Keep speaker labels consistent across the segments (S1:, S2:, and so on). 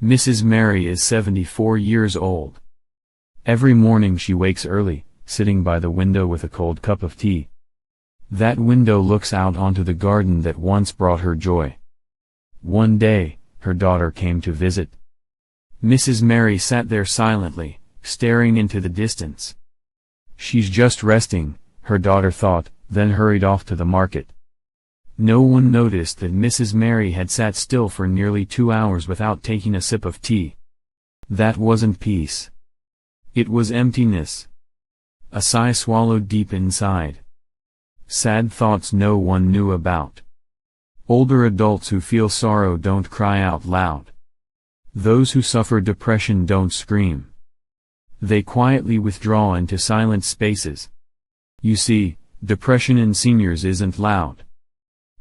S1: Mrs. Mary is 74 years old. Every morning she wakes early, sitting by the window with a cold cup of tea. That window looks out onto the garden that once brought her joy. One day, her daughter came to visit. Mrs. Mary sat there silently, staring into the distance. She's just resting, her daughter thought, then hurried off to the market. No one noticed that Mrs. Mary had sat still for nearly 2 hours without taking a sip of tea. That wasn't peace. It was emptiness. A sigh swallowed deep inside. Sad thoughts no one knew about. Older adults who feel sorrow don't cry out loud. Those who suffer depression don't scream. They quietly withdraw into silent spaces. You see, depression in seniors isn't loud.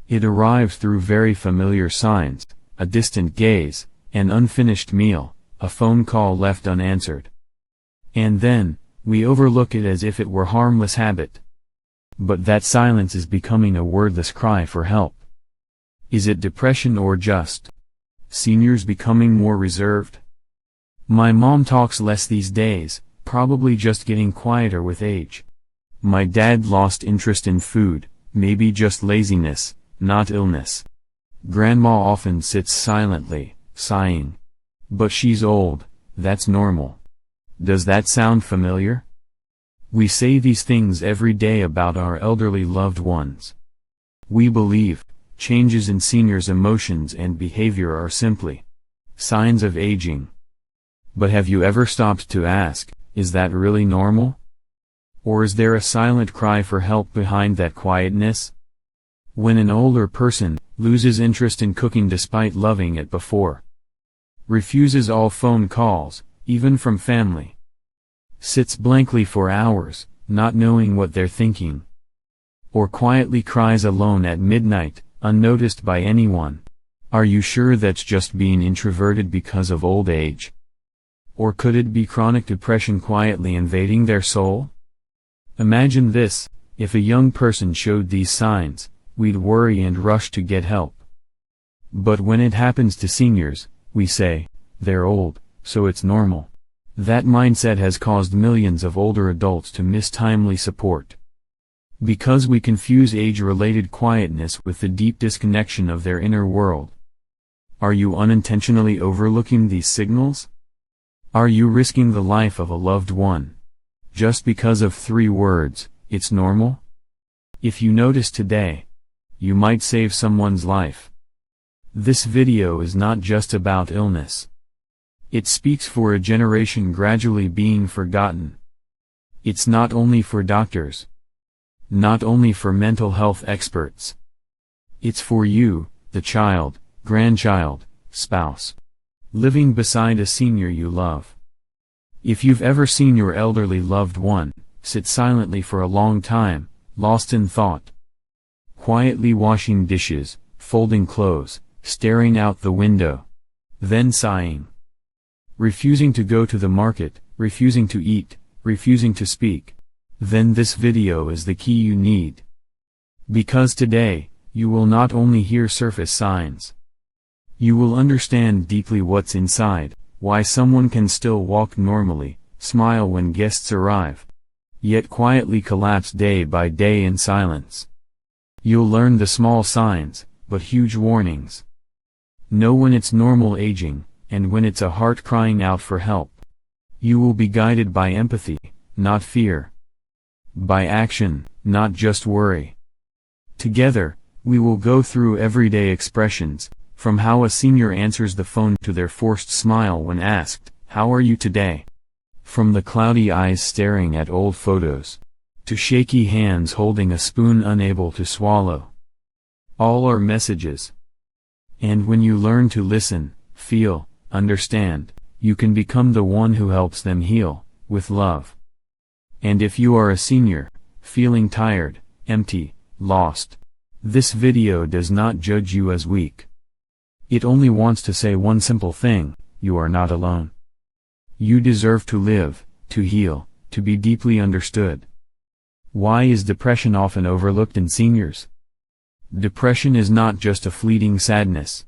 S1: It arrives through very familiar signs: a distant gaze, an unfinished meal, a phone call left unanswered. And then, we overlook it as if it were harmless habit. But that silence is becoming a wordless cry for help. Is it depression or just seniors becoming more reserved? My mom talks less these days, probably just getting quieter with age. My dad lost interest in food, maybe just laziness, not illness. Grandma often sits silently, sighing. But she's old, that's normal. Does that sound familiar? We say these things every day about our elderly loved ones. We believe changes in seniors' emotions and behavior are simply signs of aging. But have you ever stopped to ask, is that really normal? Or is there a silent cry for help behind that quietness? When an older person loses interest in cooking despite loving it before, refuses all phone calls, even from family, sits blankly for hours, not knowing what they're thinking, or quietly cries alone at midnight, unnoticed by anyone, are you sure that's just being introverted because of old age? Or could it be chronic depression quietly invading their soul? Imagine this: if a young person showed these signs, we'd worry and rush to get help. But when it happens to seniors, we say, they're old, so it's normal. That mindset has caused millions of older adults to miss timely support. Because we confuse age-related quietness with the deep disconnection of their inner world. Are you unintentionally overlooking these signals? Are you risking the life of a loved one just because of 3 words, "It's normal"? If you notice today, you might save someone's life. This video is not just about illness. It speaks for a generation gradually being forgotten. It's not only for doctors, not only for mental health experts. It's for you, the child, grandchild, spouse, living beside a senior you love. If you've ever seen your elderly loved one sit silently for a long time, lost in thought, quietly washing dishes, folding clothes, staring out the window, then sighing, refusing to go to the market, refusing to eat, refusing to speak, then this video is the key you need. Because today, you will not only hear surface signs. You will understand deeply what's inside, why someone can still walk normally, smile when guests arrive, yet quietly collapse day by day in silence. You'll learn the small signs, but huge warnings. Know when it's normal aging, and when it's a heart crying out for help. You will be guided by empathy, not fear. By action, not just worry. Together, we will go through everyday expressions, from how a senior answers the phone to their forced smile when asked, "How are you today?" From the cloudy eyes staring at old photos, to shaky hands holding a spoon unable to swallow. All are messages. And when you learn to listen, feel, understand, you can become the one who helps them heal, with love. And if you are a senior, feeling tired, empty, lost, this video does not judge you as weak. It only wants to say one simple thing: you are not alone. You deserve to live, to heal, to be deeply understood. Why is depression often overlooked in seniors? Depression is not just a fleeting sadness.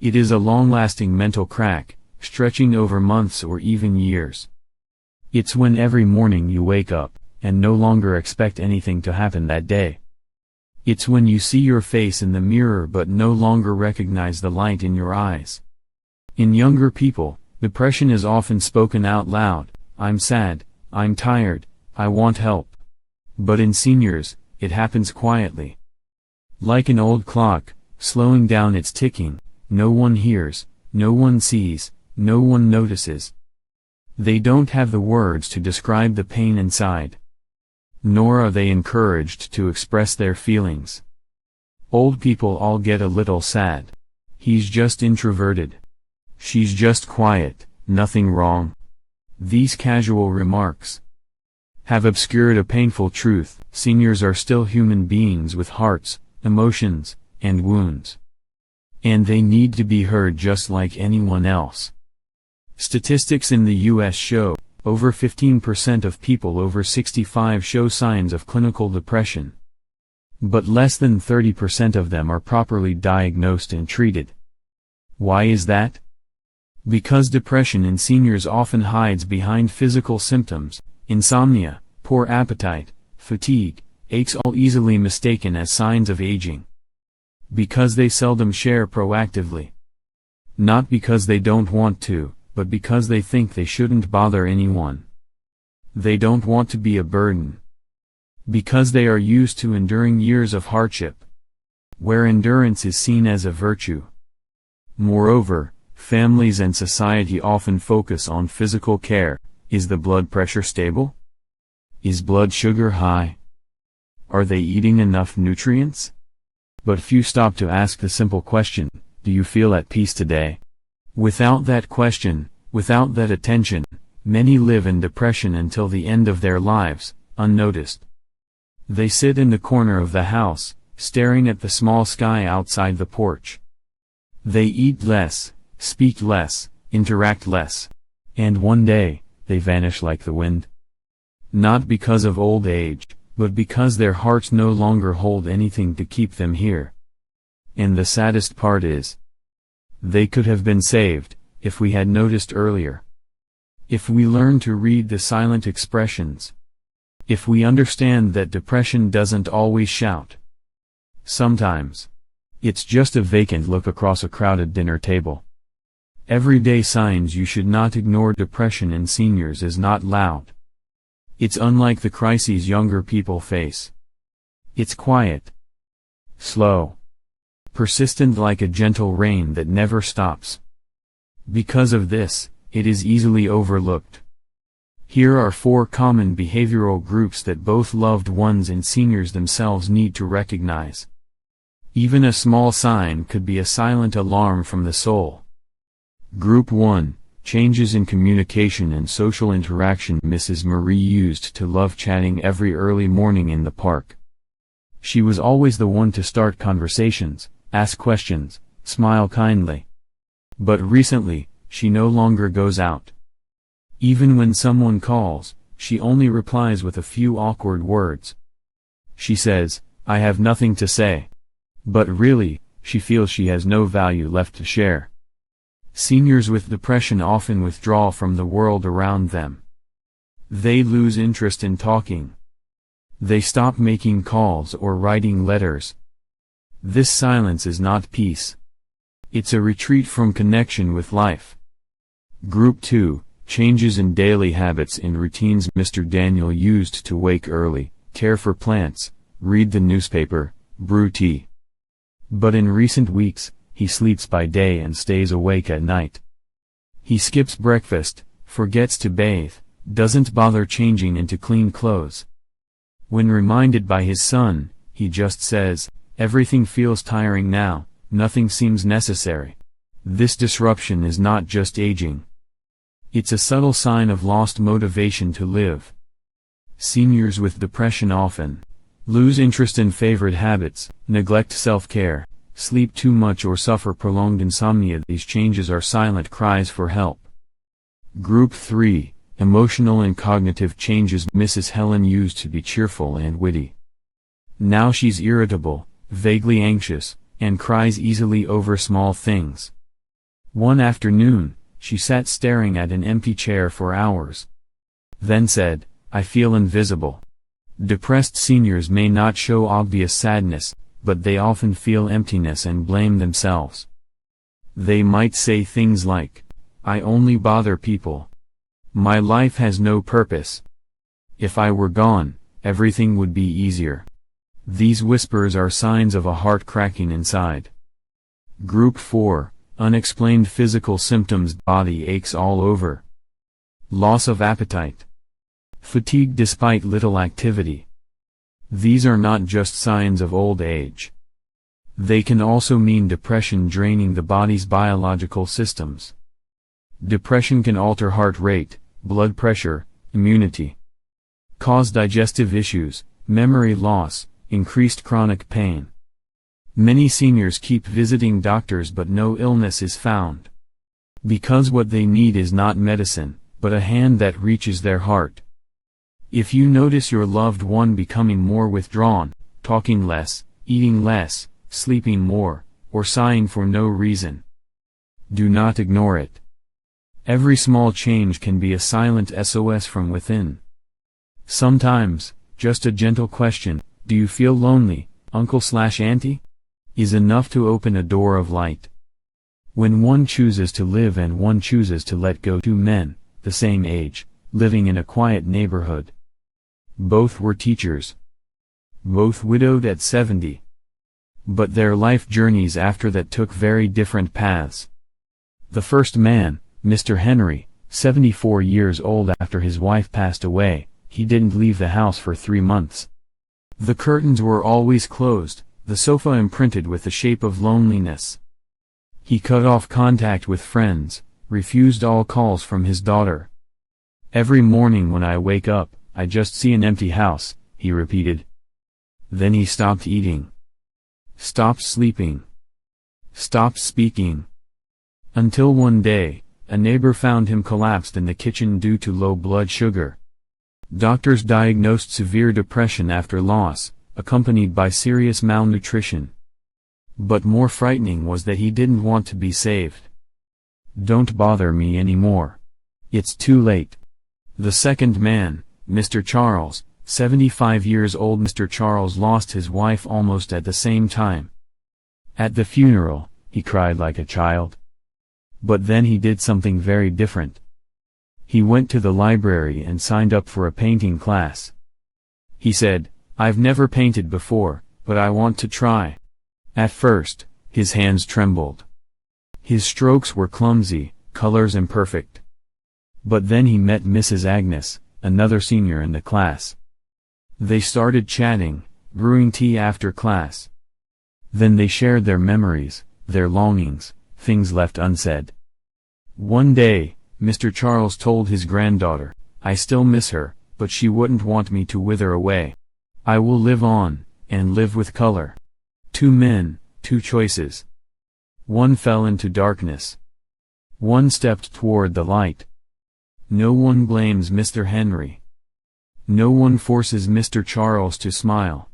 S1: It is a long-lasting mental crack, stretching over months or even years. It's when every morning you wake up, and no longer expect anything to happen that day. It's when you see your face in the mirror but no longer recognize the light in your eyes. In younger people, depression is often spoken out loud: "I'm sad, I'm tired, I want help." But in seniors, it happens quietly. Like an old clock, slowing down its ticking, no one hears, no one sees, no one notices. They don't have the words to describe the pain inside. Nor are they encouraged to express their feelings. Old people all get a little sad. He's just introverted. She's just quiet, nothing wrong. These casual remarks have obscured a painful truth: seniors are still human beings with hearts, emotions, and wounds. And they need to be heard just like anyone else. Statistics in the U.S. show, over 15% of people over 65 show signs of clinical depression. But less than 30% of them are properly diagnosed and treated. Why is that? Because depression in seniors often hides behind physical symptoms: insomnia, poor appetite, fatigue, aches, all easily mistaken as signs of aging. Because they seldom share proactively. Not because they don't want to, but because they think they shouldn't bother anyone. They don't want to be a burden. Because they are used to enduring years of hardship, where endurance is seen as a virtue. Moreover, families and society often focus on physical care. Is the blood pressure stable? Is blood sugar high? Are they eating enough nutrients? But few stop to ask the simple question: do you feel at peace today? Without that question, without that attention, many live in depression until the end of their lives, unnoticed. They sit in the corner of the house, staring at the small sky outside the porch. They eat less, speak less, interact less. And one day, they vanish like the wind. Not because of old age, but because their hearts no longer hold anything to keep them here. And the saddest part is, they could have been saved, if we had noticed earlier. If we learn to read the silent expressions. If we understand that depression doesn't always shout. Sometimes, it's just a vacant look across a crowded dinner table. Everyday signs you should not ignore. Depression in seniors is not loud. It's unlike the crises younger people face. It's quiet, slow, persistent, like a gentle rain that never stops. Because of this, it is easily overlooked. Here are 4 common behavioral groups that both loved ones and seniors themselves need to recognize. Even a small sign could be a silent alarm from the soul. Group 1. Changes in communication and social interaction. Mrs. Marie used to love chatting every early morning in the park. She was always the one to start conversations, ask questions, smile kindly. But recently, she no longer goes out. Even when someone calls, she only replies with a few awkward words. She says, "I have nothing to say." But really, she feels she has no value left to share. Seniors with depression often withdraw from the world around them. They lose interest in talking. They stop making calls or writing letters. This silence is not peace. It's a retreat from connection with life. Group 2. Changes in daily habits and routines. Mr. Daniel used to wake early, care for plants, read the newspaper, brew tea. But in recent weeks, he sleeps by day and stays awake at night. He skips breakfast, forgets to bathe, doesn't bother changing into clean clothes. When reminded by his son, he just says, "Everything feels tiring now, nothing seems necessary." This disruption is not just aging. It's a subtle sign of lost motivation to live. Seniors with depression often lose interest in favorite habits, neglect self-care, sleep too much, or suffer prolonged insomnia. These changes are silent cries for help. Group 3. Emotional and cognitive changes. Mrs. Helen used to be cheerful and witty. Now she's irritable, vaguely anxious, and cries easily over small things. One afternoon, she sat staring at an empty chair for hours. Then said, "I feel invisible." Depressed seniors may not show obvious sadness, but they often feel emptiness and blame themselves. They might say things like, "I only bother people. My life has no purpose. If I were gone, everything would be easier." These whispers are signs of a heart cracking inside. Group 4, unexplained physical symptoms: body aches all over. Loss of appetite. Fatigue despite little activity. These are not just signs of old age. They can also mean depression draining the body's biological systems. Depression can alter heart rate, blood pressure, immunity. Cause digestive issues, memory loss, increased chronic pain. Many seniors keep visiting doctors but no illness is found. Because what they need is not medicine, but a hand that reaches their heart. If you notice your loved one becoming more withdrawn, talking less, eating less, sleeping more, or sighing for no reason, do not ignore it. Every small change can be a silent SOS from within. Sometimes, just a gentle question, "Do you feel lonely, uncle/auntie?" is enough to open a door of light. When one chooses to live and one chooses to let go. Two men, the same age, living in a quiet neighborhood. Both were teachers. Both widowed at 70. But their life journeys after that took very different paths. The first man, Mr. Henry, 74 years old. After his wife passed away, he didn't leave the house for 3 months. The curtains were always closed, the sofa imprinted with the shape of loneliness. He cut off contact with friends, refused all calls from his daughter. "Every morning when I wake up, I just see an empty house," he repeated. Then he stopped eating. Stopped sleeping. Stopped speaking. Until one day, a neighbor found him collapsed in the kitchen due to low blood sugar. Doctors diagnosed severe depression after loss, accompanied by serious malnutrition. But more frightening was that he didn't want to be saved. "Don't bother me anymore. It's too late." The second man, Mr. Charles, 75 years old. Mr. Charles lost his wife almost at the same time. At the funeral, he cried like a child. But then he did something very different. He went to the library and signed up for a painting class. He said, "I've never painted before, but I want to try." At first, his hands trembled. His strokes were clumsy, colors imperfect. But then he met Mrs. Agnes, another senior in the class. They started chatting, brewing tea after class. Then they shared their memories, their longings, things left unsaid. One day, Mr. Charles told his granddaughter, "I still miss her, but she wouldn't want me to wither away. I will live on, and live with color." 2 men, 2 choices. One fell into darkness. One stepped toward the light. No one blames Mr. Henry. No one forces Mr. Charles to smile.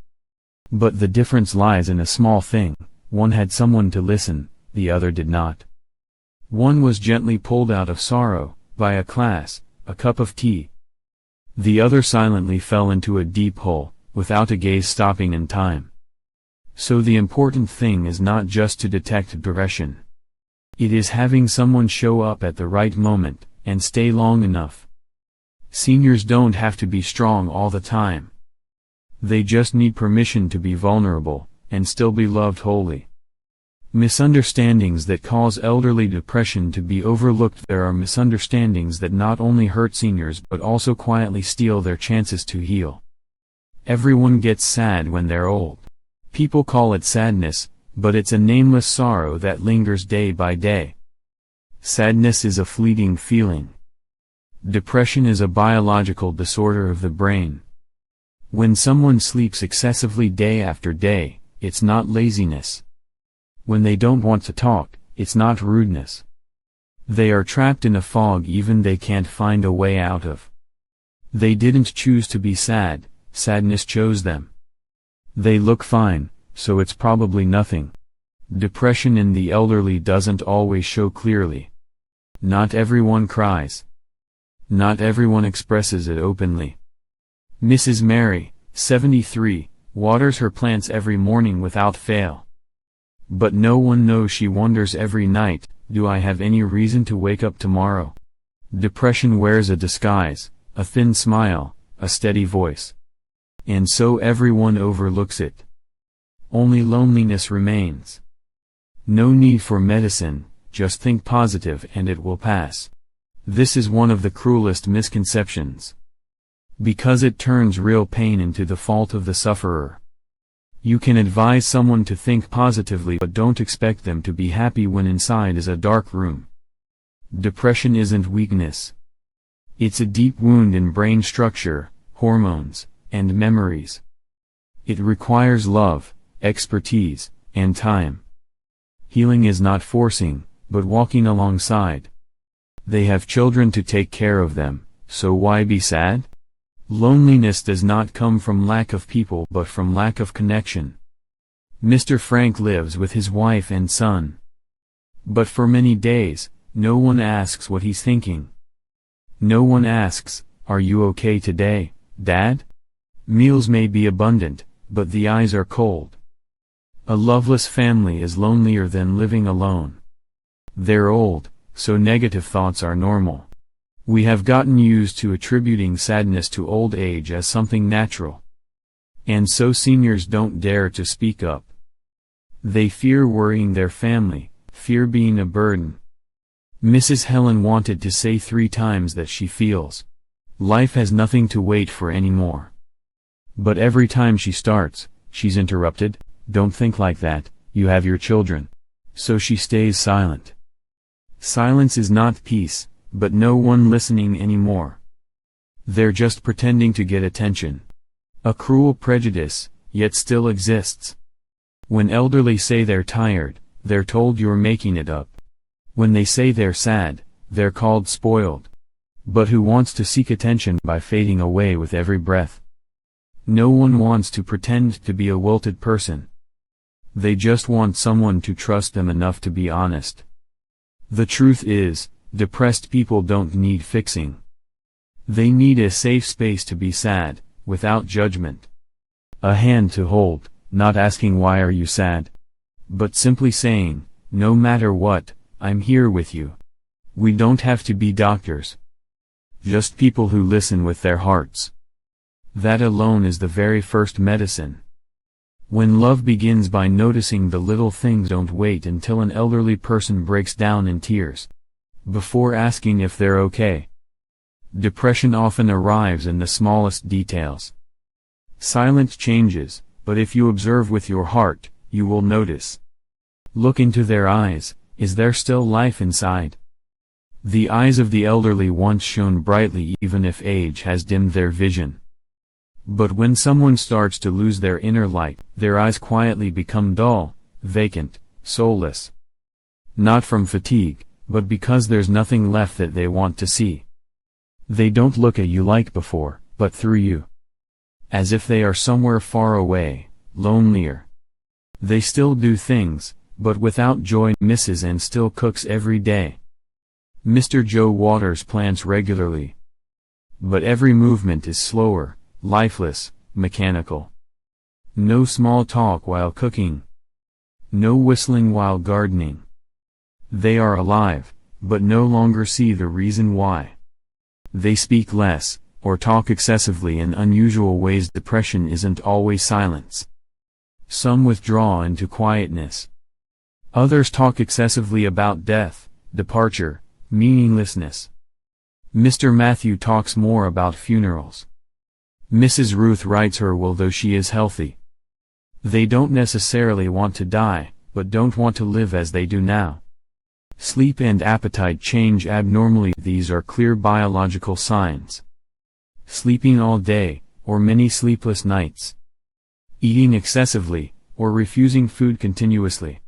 S1: But the difference lies in a small thing: one had someone to listen, the other did not. One was gently pulled out of sorrow, by a class, a cup of tea. The other silently fell into a deep hole, without a gaze stopping in time. So the important thing is not just to detect depression. It is having someone show up at the right moment, and stay long enough. Seniors don't have to be strong all the time. They just need permission to be vulnerable, and still be loved wholly. Misunderstandings that cause elderly depression to be overlooked. There are misunderstandings that not only hurt seniors but also quietly steal their chances to heal. Everyone gets sad when they're old. People call it sadness, but it's a nameless sorrow that lingers day by day. Sadness is a fleeting feeling. Depression is a biological disorder of the brain. When someone sleeps excessively day after day, it's not laziness. When they don't want to talk, it's not rudeness. They are trapped in a fog even they can't find a way out of. They didn't choose to be sad, sadness chose them. They look fine, so it's probably nothing. Depression in the elderly doesn't always show clearly. Not everyone cries. Not everyone expresses it openly. Mrs. Mary, 73, waters her plants every morning without fail. But no one knows she wonders every night, do I have any reason to wake up tomorrow? Depression wears a disguise, a thin smile, a steady voice. And so everyone overlooks it. Only loneliness remains. No need for medicine, just think positive and it will pass. This is one of the cruelest misconceptions. Because it turns real pain into the fault of the sufferer. You can advise someone to think positively but don't expect them to be happy when inside is a dark room. Depression isn't weakness. It's a deep wound in brain structure, hormones, and memories. It requires love, expertise, and time. Healing is not forcing, but walking alongside. They have children to take care of them, so why be sad? Loneliness does not come from lack of people but from lack of connection. Mr. Frank lives with his wife and son. But for many days, no one asks what he's thinking. No one asks, are you okay today, Dad? Meals may be abundant, but the eyes are cold. A loveless family is lonelier than living alone. They're old, so negative thoughts are normal. We have gotten used to attributing sadness to old age as something natural. And so seniors don't dare to speak up. They fear worrying their family, fear being a burden. Mrs. Helen wanted to say 3 times that she feels life has nothing to wait for anymore. But every time she starts, she's interrupted, don't think like that, you have your children. So she stays silent. Silence is not peace. But no one listening anymore. They're just pretending to get attention. A cruel prejudice, yet still exists. When elderly say they're tired, they're told you're making it up. When they say they're sad, they're called spoiled. But who wants to seek attention by fading away with every breath? No one wants to pretend to be a wilted person. They just want someone to trust them enough to be honest. The truth is, depressed people don't need fixing. They need a safe space to be sad, without judgment. A hand to hold, not asking why are you sad? But simply saying, no matter what, I'm here with you. We don't have to be doctors. Just people who listen with their hearts. That alone is the very first medicine. When love begins by noticing the little things, don't wait until an elderly person breaks down in tears before asking if they're okay. Depression often arrives in the smallest details. Silent changes, but if you observe with your heart, you will notice. Look into their eyes, is there still life inside? The eyes of the elderly once shone brightly even if age has dimmed their vision. But when someone starts to lose their inner light, their eyes quietly become dull, vacant, soulless. Not from fatigue, but because there's nothing left that they want to see. They don't look at you like before, but through you. As if they are somewhere far away, lonelier. They still do things, but without joy. Misses and still cooks every day. Mr. Joe waters plants regularly. But every movement is slower, lifeless, mechanical. No small talk while cooking. No whistling while gardening. They are alive, but no longer see the reason why. They speak less, or talk excessively in unusual ways. Depression isn't always silence. Some withdraw into quietness. Others talk excessively about death, departure, meaninglessness. Mr. Matthew talks more about funerals. Mrs. Ruth writes her will though she is healthy. They don't necessarily want to die, but don't want to live as they do now. Sleep and appetite change abnormally. These are clear biological signs. Sleeping all day, or many sleepless nights. Eating excessively, or refusing food continuously.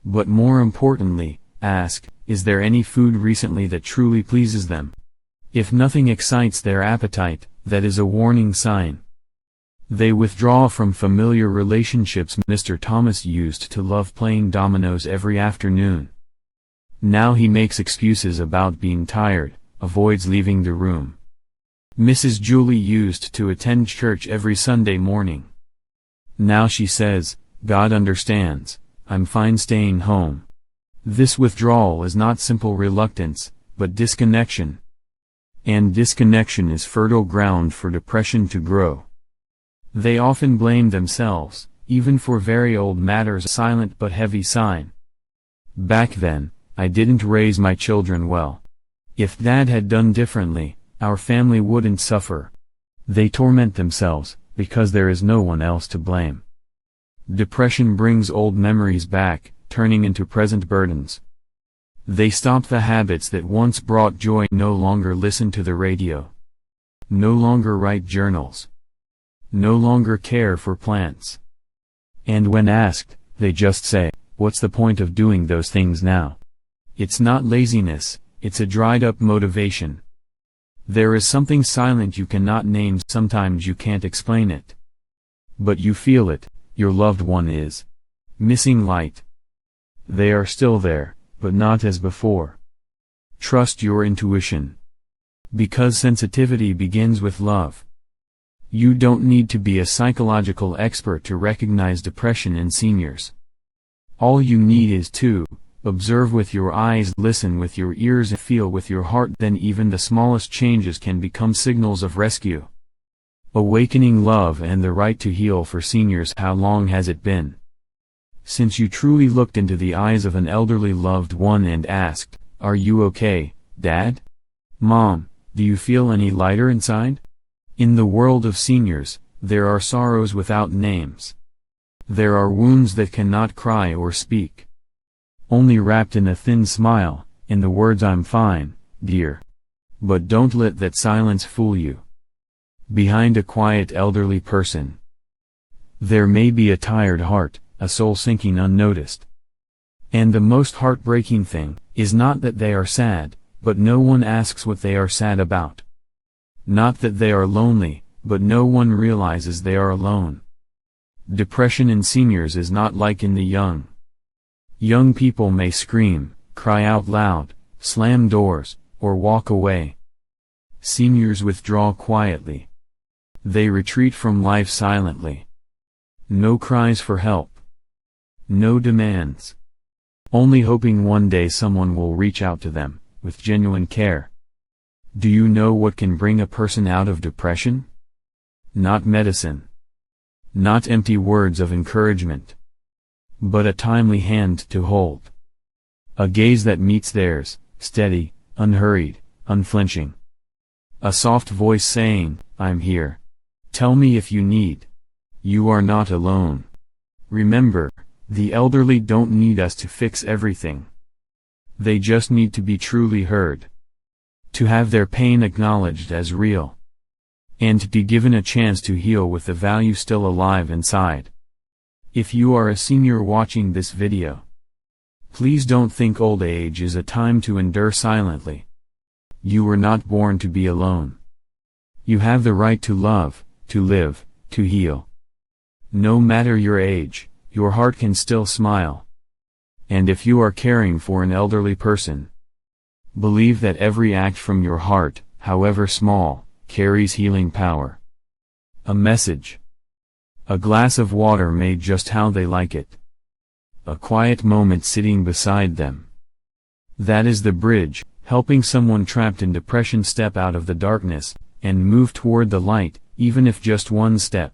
S1: But more importantly, ask, is there any food recently that truly pleases them? If nothing excites their appetite, that is a warning sign. They withdraw from familiar relationships. Mr. Thomas used to love playing dominoes every afternoon. Now he makes excuses about being tired, avoids leaving the room. Mrs. Julie used to attend church every Sunday morning. Now she says, "God understands, I'm fine staying home." This withdrawal is not simple reluctance, but disconnection. And disconnection is fertile ground for depression to grow. They often blame themselves, even for very old matters, a silent but heavy sign. "Back then, I didn't raise my children well. If Dad had done differently, our family wouldn't suffer." They torment themselves, because there is no one else to blame. Depression brings old memories back, turning into present burdens. They stop the habits that once brought joy, no longer listen to the radio, no longer write journals, no longer care for plants. And when asked, they just say, "What's the point of doing those things now?" It's not laziness, it's a dried up motivation. There is something silent you cannot name, sometimes you can't explain it. But you feel it, your loved one is missing light. They are still there, but not as before. Trust your intuition. Because sensitivity begins with love. You don't need to be a psychological expert to recognize depression in seniors. All you need is to observe with your eyes, listen with your ears, and feel with your heart. Then even the smallest changes can become signals of rescue. Awakening love and the right to heal for seniors. How long has it been since you truly looked into the eyes of an elderly loved one and asked, "Are you okay, Dad? Mom, do you feel any lighter inside?" In the world of seniors, there are sorrows without names. There are wounds that cannot cry or speak. Only wrapped in a thin smile, in the words, "I'm fine, dear." But don't let that silence fool you. Behind a quiet elderly person, there may be a tired heart, a soul sinking unnoticed. And the most heartbreaking thing is not that they are sad, but no one asks what they are sad about. Not that they are lonely, but no one realizes they are alone. Depression in seniors is not like in the young. Young people may scream, cry out loud, slam doors, or walk away. Seniors withdraw quietly. They retreat from life silently. No cries for help. No demands. Only hoping one day someone will reach out to them, with genuine care. Do you know what can bring a person out of depression? Not medicine. Not empty words of encouragement. But a timely hand to hold. A gaze that meets theirs, steady, unhurried, unflinching. A soft voice saying, "I'm here. Tell me if you need. You are not alone." Remember, the elderly don't need us to fix everything. They just need to be truly heard. To have their pain acknowledged as real. And to be given a chance to heal with the value still alive inside. If you are a senior watching this video, please don't think old age is a time to endure silently. You were not born to be alone. You have the right to love, to live, to heal. No matter your age, your heart can still smile. And if you are caring for an elderly person, believe that every act from your heart, however small, carries healing power. A message. A glass of water made just how they like it. A quiet moment sitting beside them. That is the bridge, helping someone trapped in depression step out of the darkness, and move toward the light, even if just one step.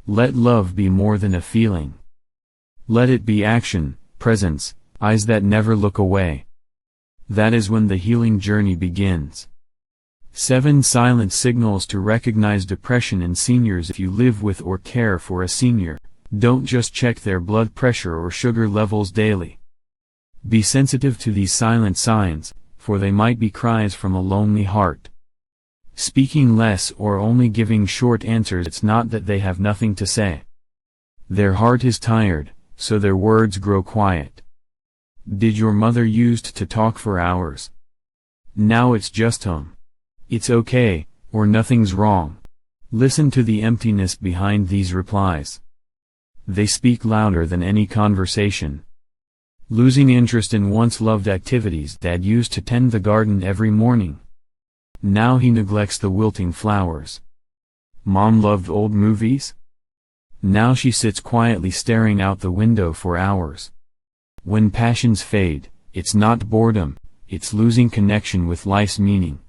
S1: Let love be more than a feeling. Let it be action, presence, eyes that never look away. That is when the healing journey begins. 7 silent signals to recognize depression in seniors. If you live with or care for a senior, don't just check their blood pressure or sugar levels daily. Be sensitive to these silent signs, for they might be cries from a lonely heart. Speaking less or only giving short answers. It's not that they have nothing to say. Their heart is tired, so their words grow quiet. Did your mother used to talk for hours? Now it's just it's okay, or nothing's wrong. Listen to the emptiness behind these replies. They speak louder than any conversation. Losing interest in once loved activities. Dad used to tend the garden every morning. Now he neglects the wilting flowers. Mom loved old movies. Now she sits quietly staring out the window for hours. When passions fade, it's not boredom, it's losing connection with life's meaning.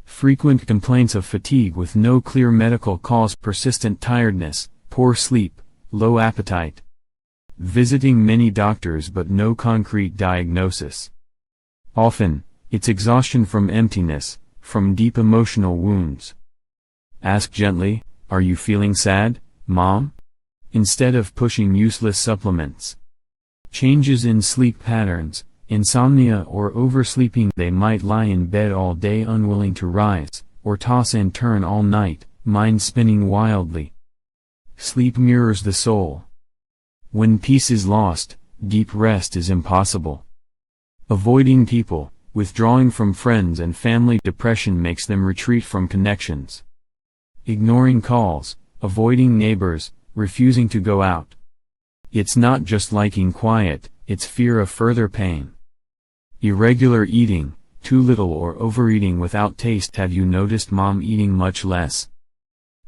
S1: Frequent complaints of fatigue with no clear medical cause, persistent tiredness, poor sleep, low appetite. Visiting many doctors but no concrete diagnosis. Often, it's exhaustion from emptiness, from deep emotional wounds. Ask gently, "Are you feeling sad, Mom?" instead of pushing useless supplements. Changes in sleep patterns, insomnia or oversleeping. They might lie in bed all day unwilling to rise, or toss and turn all night, mind spinning wildly. Sleep mirrors the soul. When peace is lost, deep rest is impossible. Avoiding people, withdrawing from friends and family. Depression makes them retreat from connections. Ignoring calls, avoiding neighbors, refusing to go out. It's not just liking quiet, it's fear of further pain. Irregular eating, too little or overeating without taste. Have you noticed Mom eating much less?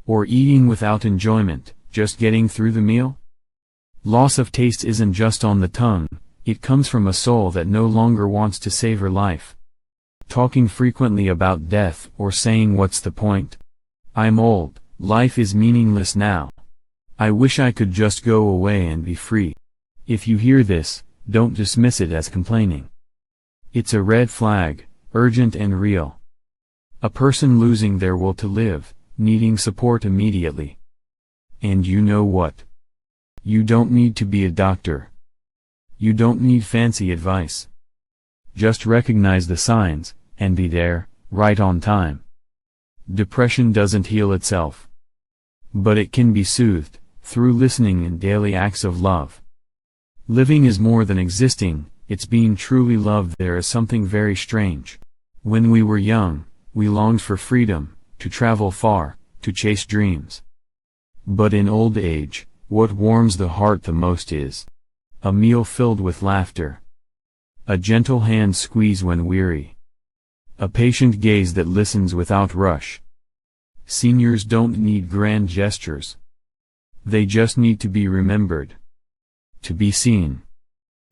S1: Or eating without enjoyment, just getting through the meal? Loss of taste isn't just on the tongue, it comes from a soul that no longer wants to savor life. Talking frequently about death or saying, "What's the point? I'm old, life is meaningless now. I wish I could just go away and be free." If you hear this, don't dismiss it as complaining. It's a red flag, urgent and real. A person losing their will to live, needing support immediately. And you know what? You don't need to be a doctor. You don't need fancy advice. Just recognize the signs, and be there, right on time. Depression doesn't heal itself. But it can be soothed, through listening and daily acts of love. Living is more than existing, it's being truly loved. There is something very strange. When we were young, we longed for freedom, to travel far, to chase dreams. But in old age, what warms the heart the most is a meal filled with laughter, a gentle hand squeeze when weary, a patient gaze that listens without rush. Seniors don't need grand gestures. They just need to be remembered, to be seen,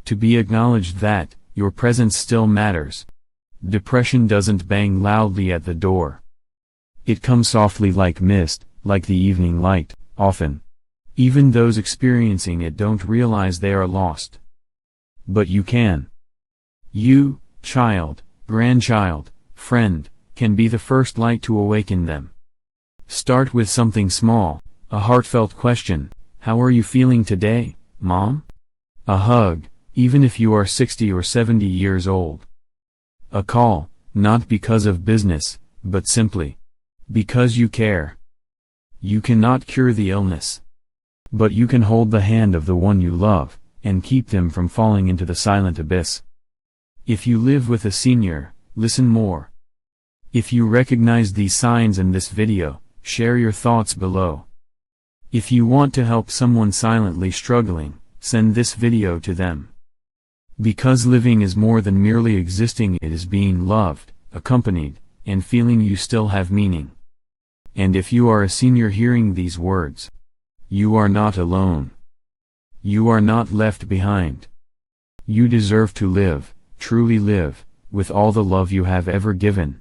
S1: to be acknowledged that your presence still matters. Depression doesn't bang loudly at the door. It comes softly like mist, like the evening light. Often, even those experiencing it don't realize they are lost. But you can. You, child, grandchild, friend, can be the first light to awaken them. Start with something small, a heartfelt question: "How are you feeling today, Mom?" A hug, even if you are 60 or 70 years old. A call, not because of business, but simply because you care. You cannot cure the illness. But you can hold the hand of the one you love, and keep them from falling into the silent abyss. If you live with a senior, listen more. If you recognize these signs in this video, share your thoughts below. If you want to help someone silently struggling, send this video to them. Because living is more than merely existing, it is being loved, accompanied, and feeling you still have meaning. And if you are a senior hearing these words, you are not alone. You are not left behind. You deserve to live, truly live, with all the love you have ever given.